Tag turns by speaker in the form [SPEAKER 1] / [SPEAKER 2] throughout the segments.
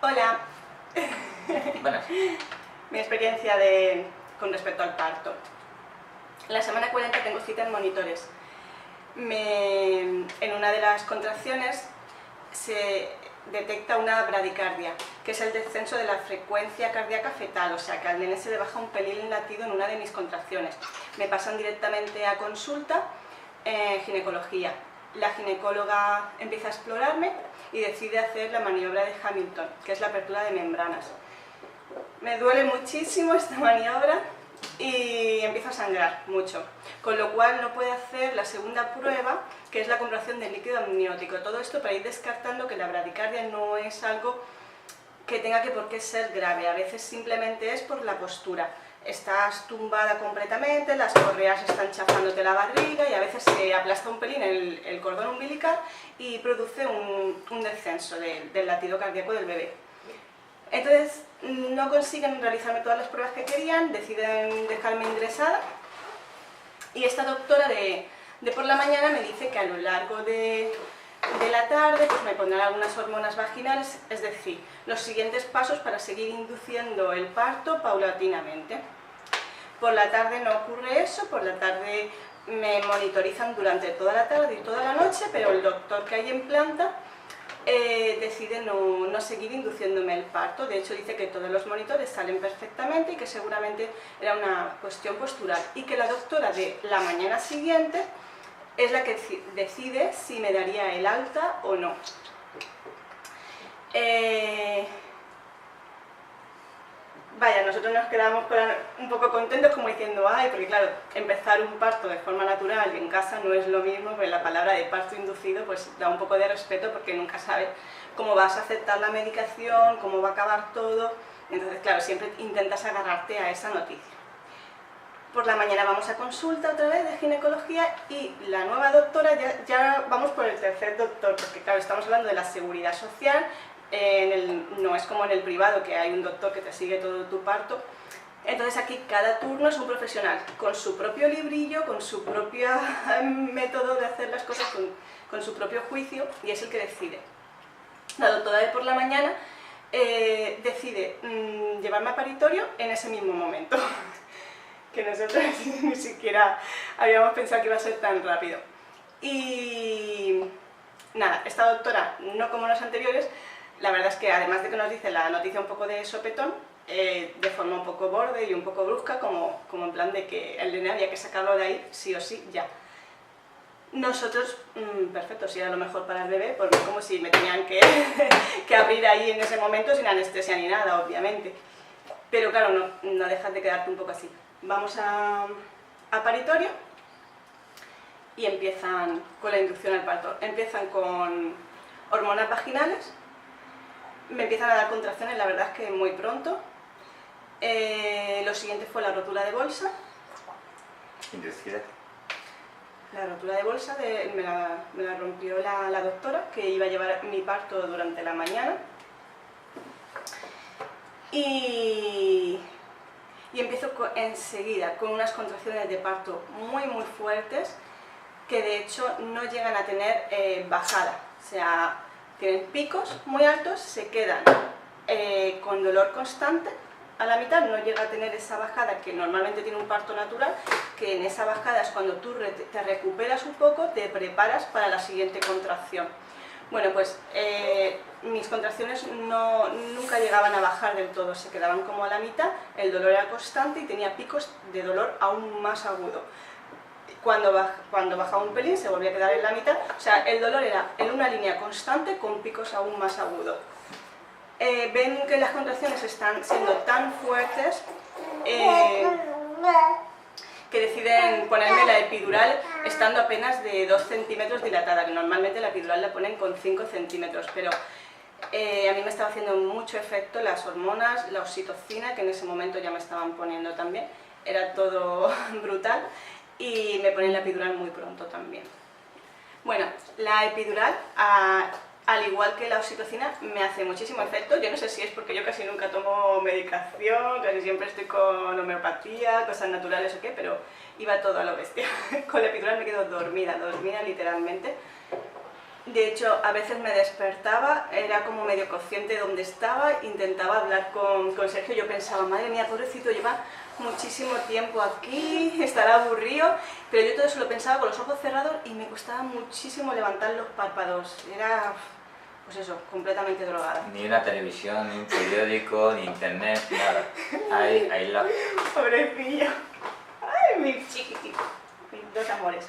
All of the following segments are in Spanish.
[SPEAKER 1] Hola.
[SPEAKER 2] Buenas.
[SPEAKER 1] Mi experiencia con respecto al parto. La semana 40 tengo cita en monitores. En una de las contracciones se detecta una bradicardia, que es el descenso de la frecuencia cardíaca fetal, o sea que al nene se le baja un pelín el latido en una de mis contracciones. Me pasan directamente a consulta ginecología. La ginecóloga empieza a explorarme y decide hacer la maniobra de Hamilton, que es la apertura de membranas. Me duele muchísimo esta maniobra y empiezo a sangrar mucho, con lo cual no puede hacer la segunda prueba, que es la comprobación del líquido amniótico. Todo esto para ir descartando que la bradicardia no es algo que tenga por qué ser grave, a veces simplemente es por la postura. Estás tumbada completamente, las correas están chafándote la barriga y a veces se aplasta un pelín el cordón umbilical y produce un descenso del latido cardíaco del bebé. Entonces no consiguen realizarme todas las pruebas que querían, deciden dejarme ingresada y esta doctora de por la mañana me dice que a lo largo de la tarde pues me pondrán algunas hormonas vaginales, es decir, los siguientes pasos para seguir induciendo el parto paulatinamente. Por la tarde no ocurre eso, por la tarde me monitorizan durante toda la tarde y toda la noche, pero el doctor que hay en planta decide no seguir induciéndome el parto. De hecho dice que todos los monitores salen perfectamente y que seguramente era una cuestión postural y que la doctora de la mañana siguiente es la que decide si me daría el alta o no. Vaya, nosotros nos quedamos un poco contentos como diciendo, ay, porque claro, empezar un parto de forma natural y en casa no es lo mismo, porque la palabra de parto inducido pues da un poco de respeto porque nunca sabes cómo vas a aceptar la medicación, cómo va a acabar todo, entonces claro, siempre intentas agarrarte a esa noticia. Por la mañana vamos a consulta otra vez de ginecología y la nueva doctora, ya vamos por el tercer doctor, porque claro, estamos hablando de la seguridad social, no es como en el privado que hay un doctor que te sigue todo tu parto. Entonces aquí cada turno es un profesional, con su propio librillo, con su propio método de hacer las cosas, con su propio juicio, y es el que decide. La doctora de por la mañana decide llevarme a paritorio en ese mismo momento, que nosotros ni siquiera habíamos pensado que iba a ser tan rápido. Y nada, esta doctora, no como los anteriores, la verdad es que además de que nos dice la noticia un poco de sopetón, de forma un poco borde y un poco brusca, como en plan de que el nene había que sacarlo de ahí sí o sí ya. Nosotros, perfecto, si era lo mejor para el bebé, porque como si me tenían que abrir ahí en ese momento sin anestesia ni nada, obviamente. Pero claro, no dejas de quedarte un poco así. Vamos a paritorio y empiezan con la inducción al parto. Empiezan con hormonas vaginales, me empiezan a dar contracciones, la verdad es que muy pronto. Lo siguiente fue la rotura de bolsa.
[SPEAKER 2] Inducida.
[SPEAKER 1] La rotura de bolsa me la rompió la doctora, que iba a llevar mi parto durante la mañana. Y empiezo enseguida con unas contracciones de parto muy fuertes, que de hecho no llegan a tener bajada, o sea, tienen picos muy altos, se quedan con dolor constante a la mitad, no llega a tener esa bajada que normalmente tiene un parto natural, que en esa bajada es cuando tú te recuperas un poco, te preparas para la siguiente contracción. Bueno, pues mis contracciones nunca llegaban a bajar del todo, se quedaban como a la mitad, el dolor era constante y tenía picos de dolor aún más agudo. Cuando bajaba un pelín se volvía a quedar en la mitad, o sea, el dolor era en una línea constante con picos aún más agudos. Ven que las contracciones están siendo tan fuertes que deciden ponerme la epidural estando apenas de 2 centímetros dilatada, que normalmente la epidural la ponen con 5 centímetros, pero a mí me estaba haciendo mucho efecto las hormonas, la oxitocina, que en ese momento ya me estaban poniendo también, era todo brutal, y me ponen la epidural muy pronto también. Bueno, la epidural, al igual que la oxitocina, me hace muchísimo efecto. Yo no sé si es porque yo casi nunca tomo medicación, casi siempre estoy con homeopatía, cosas naturales o qué, pero iba todo a lo bestia. Con la epidural me quedo dormida literalmente. De hecho, a veces me despertaba, era como medio consciente de dónde estaba, intentaba hablar con Sergio, yo pensaba, madre mía, pobrecito, lleva muchísimo tiempo aquí, estará aburrido, pero yo todo eso lo pensaba con los ojos cerrados y me costaba muchísimo levantar los párpados, era, pues eso, completamente drogada.
[SPEAKER 2] Ni una televisión, ni un periódico, ni internet, nada. Ahí la...
[SPEAKER 1] Pobrecillo. Ay, mi chiquitito, mis dos amores.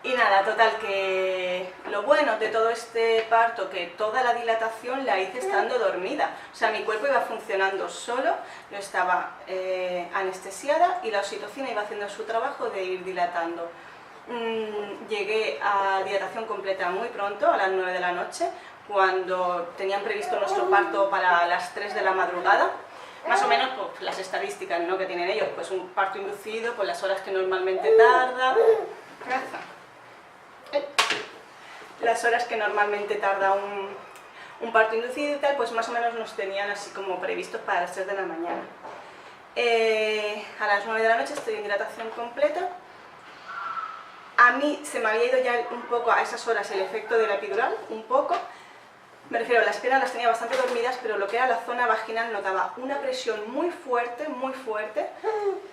[SPEAKER 1] Y nada, total, que lo bueno de todo este parto, que toda la dilatación la hice estando dormida. O sea, mi cuerpo iba funcionando solo, yo estaba anestesiada y la oxitocina iba haciendo su trabajo de ir dilatando. Llegué a dilatación completa muy pronto, a las 9 de la noche, cuando tenían previsto nuestro parto para las 3 de la madrugada. Más o menos pues, las estadísticas, ¿no?, que tienen ellos, pues un parto inducido, pues las horas que normalmente tarda. Las horas que normalmente tarda un parto inducido y tal, pues más o menos nos tenían así como previstos para las 3 de la mañana. A las 9 de la noche estoy en dilatación completa. A mí se me había ido ya un poco a esas horas el efecto de la epidural, un poco. Me refiero, las piernas las tenía bastante dormidas, pero lo que era la zona vaginal notaba una presión muy fuerte,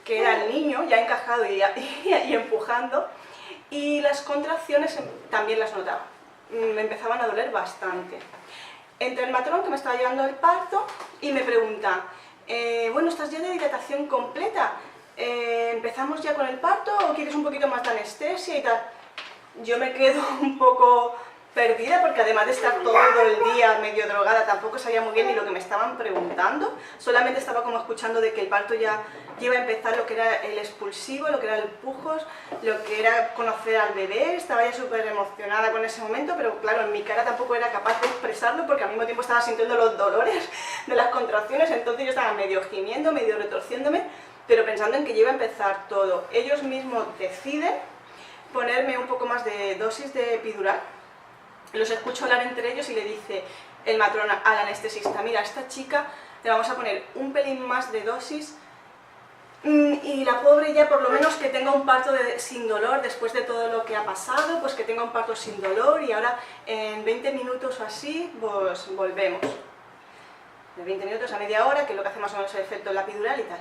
[SPEAKER 1] que era el niño ya encajado y empujando, y las contracciones también las notaba, me empezaban a doler bastante. Entra el matrón que me estaba llevando el parto y me pregunta, bueno, ¿estás ya de dilatación completa? ¿Empezamos ya con el parto o quieres un poquito más de anestesia y tal? Yo me quedo un poco perdida porque además de estar todo el día medio drogada tampoco sabía muy bien ni lo que me estaban preguntando, solamente estaba como escuchando de que el parto ya iba a empezar, lo que era el expulsivo, lo que era el pujos, lo que era conocer al bebé. Estaba ya súper emocionada con ese momento, pero claro, en mi cara tampoco era capaz de expresarlo porque al mismo tiempo estaba sintiendo los dolores de las contracciones, entonces yo estaba medio gimiendo, medio retorciéndome, pero pensando en que ya iba a empezar todo. Ellos mismos deciden ponerme un poco más de dosis de epidural. Los escucho hablar entre ellos y le dice el matrón al anestesista, mira, a esta chica le vamos a poner un pelín más de dosis y la pobre ya por lo menos que tenga un parto sin dolor después de todo lo que ha pasado, pues que tenga un parto sin dolor y ahora en 20 minutos o así pues volvemos. De 20 minutos a media hora, que es lo que hace más o menos el efecto de la epidural y tal.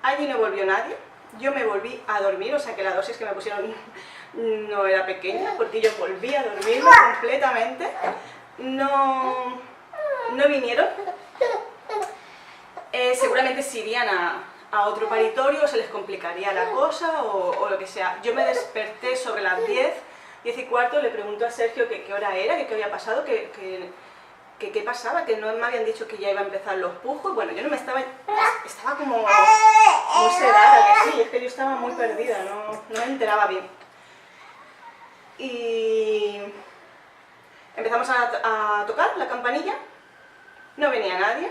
[SPEAKER 1] Allí no volvió nadie, yo me volví a dormir, o sea que la dosis que me pusieron no era pequeña, porque yo volví a dormirme completamente, no vinieron, seguramente se irían a otro paritorio, se les complicaría la cosa o lo que sea. Yo me desperté sobre las 10 y cuarto, le pregunto a Sergio que qué hora era, que qué había pasado, que qué pasaba, que no me habían dicho que ya iba a empezar los pujos. Bueno, yo no me estaba como muy sedada, que sí, es que yo estaba muy perdida, no me enteraba bien. Y empezamos a tocar la campanilla, no venía nadie.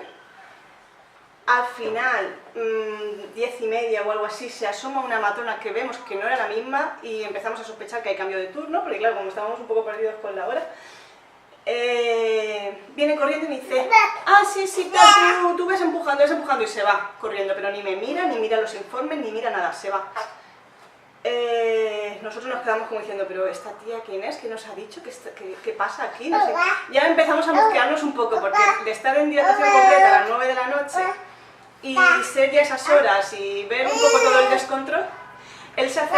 [SPEAKER 1] Al final, 10:30 o algo así, se asoma una matrona que vemos que no era la misma y empezamos a sospechar que hay cambio de turno, porque claro, como estábamos un poco perdidos con la hora, viene corriendo y me dice, ah, sí, claro, tú ves empujando y se va corriendo, pero ni me mira, ni mira los informes, ni mira nada, se va. Nosotros nos quedamos como diciendo, pero esta tía ¿quién es? ¿Qué nos ha dicho? ¿Qué pasa aquí? No sé. Ya empezamos a mosquearnos un poco, porque de estar en dilatación completa a las 9 de la noche y ser ya esas horas y ver un poco todo el descontrol, él se acerca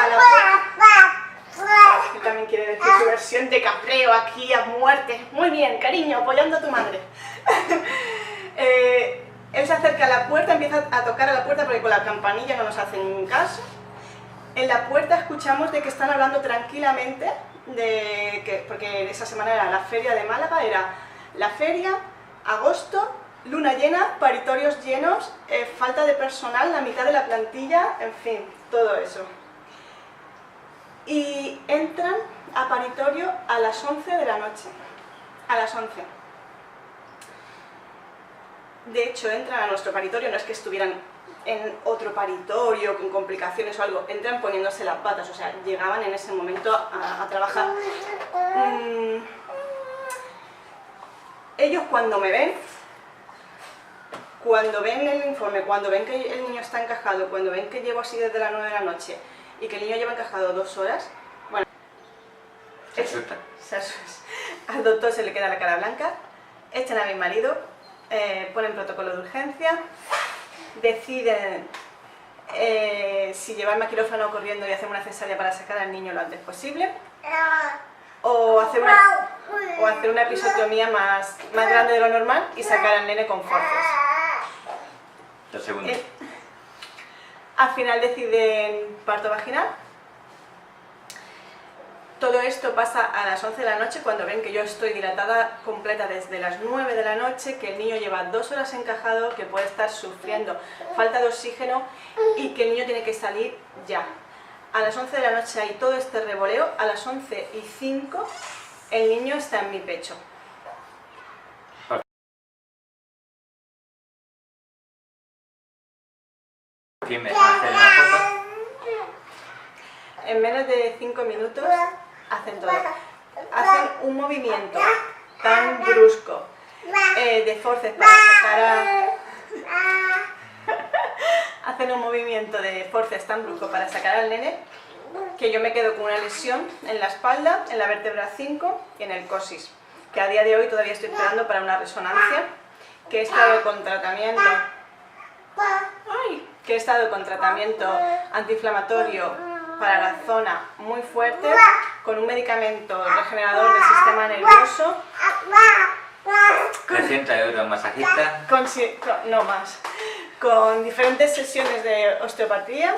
[SPEAKER 1] a la puerta. Él también quiere decir su versión de capreo aquí a muerte. Muy bien, cariño, apoyando a tu madre. Él se acerca a la puerta, empieza a tocar a la puerta porque con la campanilla no nos hacen caso. En la puerta escuchamos de que están hablando tranquilamente, porque esa semana era la feria de Málaga, era la feria, agosto, luna llena, paritorios llenos, falta de personal, la mitad de la plantilla, en fin, todo eso. Y entran a paritorio a las 11 de la noche, a las 11. De hecho, entran a nuestro paritorio, no es que estuvieran en otro paritorio con complicaciones o algo, entran poniéndose las batas, o sea, llegaban en ese momento a trabajar. Ellos cuando me ven, cuando ven el informe, cuando ven que el niño está encajado, cuando ven que llevo así desde las 9 de la noche, y que el niño lleva encajado 2 horas, bueno,
[SPEAKER 2] Se asusta.
[SPEAKER 1] al doctor se le queda la cara blanca, echan a mi marido, ponen protocolo de urgencia, deciden si llevarme a quirófano corriendo y hacer una cesárea para sacar al niño lo antes posible, o hacer una episiotomía más grande de lo normal y sacar al nene con forceps.
[SPEAKER 2] 2 segundos.
[SPEAKER 1] Al final deciden parto vaginal. Todo esto pasa a las 11 de la noche, cuando ven que yo estoy dilatada completa desde las 9 de la noche, que el niño lleva 2 horas encajado, que puede estar sufriendo falta de oxígeno y que el niño tiene que salir ya. A las 11 de la noche hay todo este revoleo, a las 11:05 el niño está en mi pecho.
[SPEAKER 2] ¿Quién me va a hacer una foto?
[SPEAKER 1] En menos de 5 minutos hacen todo. Hacen un movimiento tan brusco de forceps para sacar hacen un movimiento de forceps tan brusco para sacar al nene que yo me quedo con una lesión en la espalda, en la vértebra 5 y en el coxis, que a día de hoy todavía estoy esperando para una resonancia, que he estado con tratamiento antiinflamatorio para la zona muy fuerte, con un medicamento regenerador del sistema nervioso,
[SPEAKER 2] 300 € masajista.
[SPEAKER 1] no más, con diferentes sesiones de osteopatía.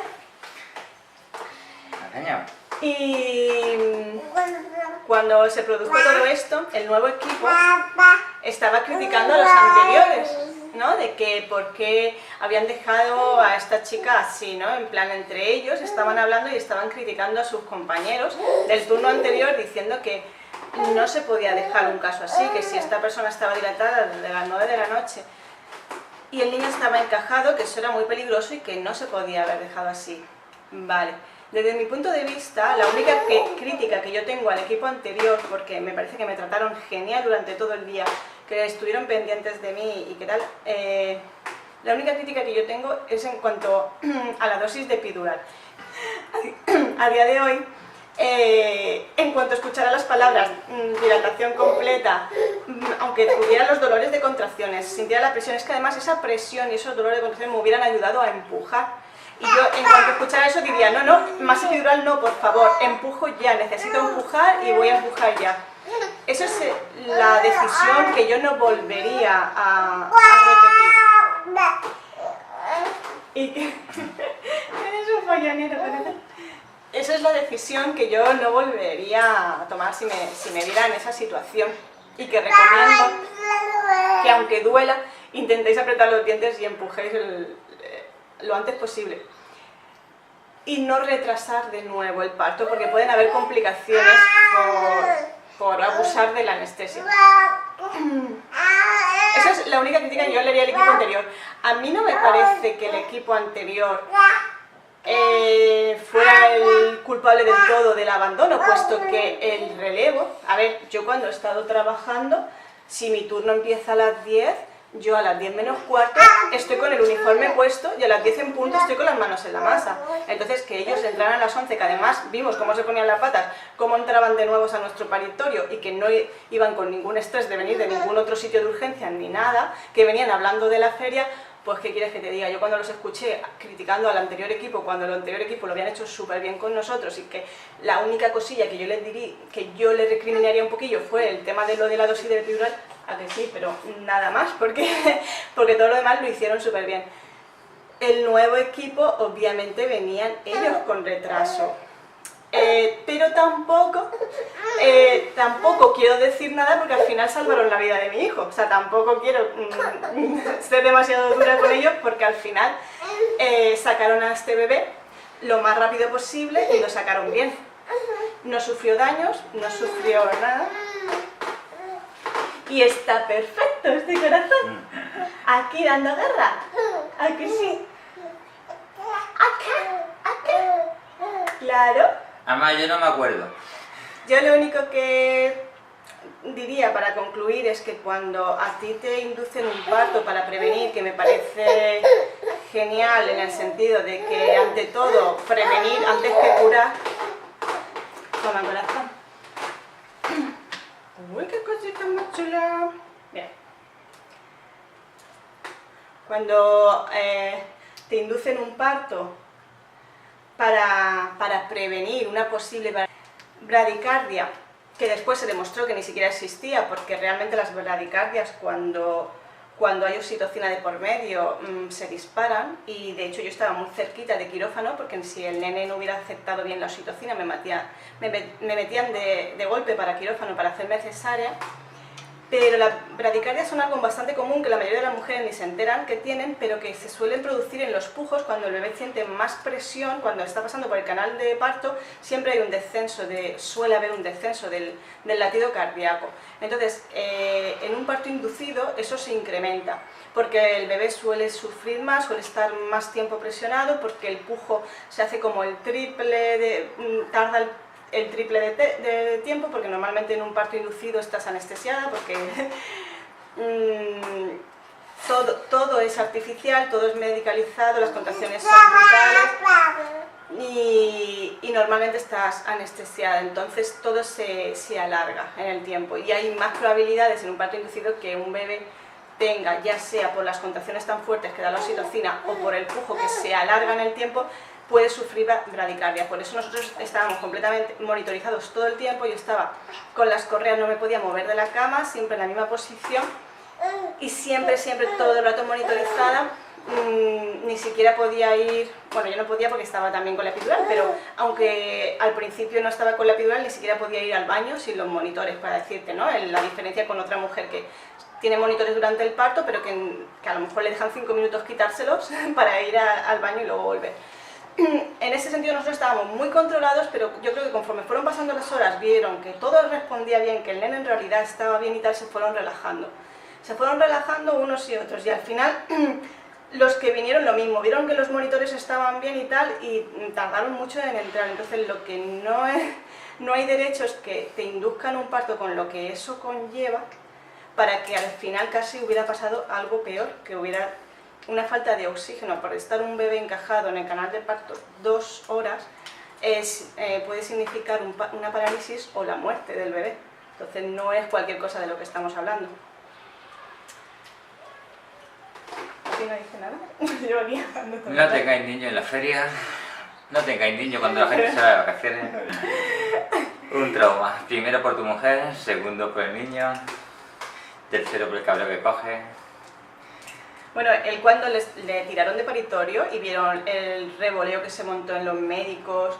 [SPEAKER 1] Y cuando se produjo todo esto, el nuevo equipo estaba criticando a los anteriores, ¿no? De que por qué habían dejado a esta chica así, ¿no? En plan, entre ellos estaban hablando y estaban criticando a sus compañeros del turno anterior, diciendo que no se podía dejar un caso así, que si esta persona estaba dilatada desde las 9 de la noche y el niño estaba encajado, que eso era muy peligroso y que no se podía haber dejado así. Vale. Desde mi punto de vista, la única crítica que yo tengo al equipo anterior, porque me parece que me trataron genial durante todo el día, que estuvieron pendientes de mí y qué tal, la única crítica que yo tengo es en cuanto a la dosis de epidural. A día de hoy, en cuanto escuchara las palabras dilatación completa, aunque tuviera los dolores de contracciones, sintiera la presión, es que además esa presión y esos dolores de contracción me hubieran ayudado a empujar. Y yo, en cuanto escuchara eso, diría, no, más epidural no, por favor, empujo ya, necesito empujar y voy a empujar ya. Esa es la decisión que yo no volvería a repetir. Y eres un follonero, ¿verdad? Esa es la decisión que yo no volvería a tomar si me viera en esa situación. Y que recomiendo que, aunque duela, intentéis apretar los dientes y empujéis lo antes posible. Y no retrasar de nuevo el parto, porque pueden haber complicaciones por abusar de la anestesia. Esa es la única crítica que yo le haría al equipo anterior. A mí no me parece que el equipo anterior fuera el culpable del todo del abandono, puesto que el relevo... A ver, yo cuando he estado trabajando, si mi turno empieza a las 10, yo a las 10 menos cuarto estoy con el uniforme puesto y a las 10 en punto estoy con las manos en la masa. Entonces, que ellos entraran a las 11, que además vimos cómo se ponían las patas, cómo entraban de nuevos a nuestro paritorio y que no iban con ningún estrés de venir de ningún otro sitio de urgencia ni nada, que venían hablando de la feria, pues ¿qué quieres que te diga? Yo cuando los escuché criticando al anterior equipo, cuando el anterior equipo lo habían hecho súper bien con nosotros y que la única cosilla que yo les diría, que yo les recriminaría un poquillo fue el tema de lo de la dosis de epidural, a que sí, pero nada más, porque todo lo demás lo hicieron súper bien. El nuevo equipo, obviamente, venían ellos con retraso. Pero tampoco quiero decir nada porque al final salvaron la vida de mi hijo. O sea, tampoco quiero ser demasiado dura con ellos porque al final sacaron a este bebé lo más rápido posible y lo sacaron bien. No sufrió daños, no sufrió nada. Y está perfecto este corazón. Aquí dando guerra. Aquí sí. Acá. Claro.
[SPEAKER 2] Además, yo no me acuerdo.
[SPEAKER 1] Yo lo único que diría para concluir es que cuando a ti te inducen un parto para prevenir, que me parece genial en el sentido de que ante todo prevenir antes que curar. Toma, corazón. Uy, qué cosita más chula. Bien. Cuando te inducen un parto para prevenir una posible bradicardia, que después se demostró que ni siquiera existía, porque realmente las bradicardias cuando hay oxitocina de por medio se disparan, y de hecho yo estaba muy cerquita de quirófano, porque si el nene no hubiera aceptado bien la oxitocina me metían de golpe para quirófano para hacerme cesárea. Pero las bradicardias son algo bastante común que la mayoría de las mujeres ni se enteran que tienen, pero que se suelen producir en los pujos cuando el bebé siente más presión, cuando está pasando por el canal de parto, siempre hay un descenso, suele haber un descenso del latido cardíaco. Entonces, en un parto inducido eso se incrementa, porque el bebé suele sufrir más, suele estar más tiempo presionado, porque el pujo se hace como el triple, tarda el triple de tiempo, porque normalmente en un parto inducido estás anestesiada, porque todo es artificial, todo es medicalizado, las contracciones son brutales y normalmente estás anestesiada, entonces todo se alarga en el tiempo y hay más probabilidades en un parto inducido que un bebé tenga, ya sea por las contracciones tan fuertes que da la oxitocina o por el pujo que se alarga en el tiempo, puede sufrir bradicardia. Por eso nosotros estábamos completamente monitorizados todo el tiempo. Yo estaba con las correas, no me podía mover de la cama, siempre en la misma posición y siempre todo el rato monitorizada. Ni siquiera podía ir, bueno, yo no podía porque estaba también con la epidural, pero aunque al principio no estaba con la epidural, ni siquiera podía ir al baño sin los monitores, para decirte, ¿no? La diferencia con otra mujer que tiene monitores durante el parto, pero que a lo mejor le dejan 5 minutos quitárselos para ir al baño y luego volver. En ese sentido nosotros estábamos muy controlados, pero yo creo que conforme fueron pasando las horas, vieron que todo respondía bien, que el nene en realidad estaba bien y tal, se fueron relajando. Se fueron relajando unos y otros, y al final los que vinieron lo mismo, vieron que los monitores estaban bien y tal, y tardaron mucho en entrar. Entonces lo que no hay derecho es que te induzcan un parto con lo que eso conlleva, para que al final casi hubiera pasado algo peor, que hubiera una falta de oxígeno por estar un bebé encajado en el canal de parto 2 horas, puede significar una parálisis o la muerte del bebé. Entonces no es cualquier cosa de lo que estamos hablando. ¿Aquí no dice nada? Yo aquí hablando todo.
[SPEAKER 2] No tengáis niños en la feria, no tengáis niños cuando la gente se va de vacaciones. Un trauma, primero por tu mujer, segundo por el niño, tercero por el cabrón que coge.
[SPEAKER 1] Bueno, él cuando le tiraron de paritorio y vieron el revoleo que se montó en los médicos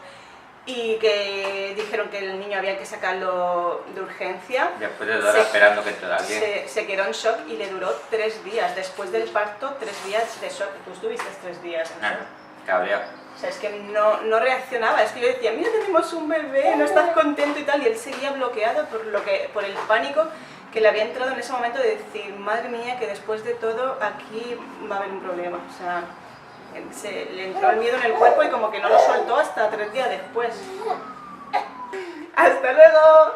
[SPEAKER 1] y que dijeron que el niño había que sacarlo de urgencia,
[SPEAKER 2] después de 2 horas esperando que entrara bien,
[SPEAKER 1] se quedó en shock y le duró 3 días. Después del parto, 3 días de shock. Tú estuviste 3 días en shock.
[SPEAKER 2] cabreado.
[SPEAKER 1] O sea, es que no reaccionaba. Es que yo decía, mira, tenemos un bebé, no estás contento y tal, y él seguía bloqueado por el pánico que le había entrado en ese momento de decir, madre mía, que después de todo aquí va a haber un problema. O sea, le entró el miedo en el cuerpo y como que no lo soltó hasta 3 días después. ¡Hasta luego!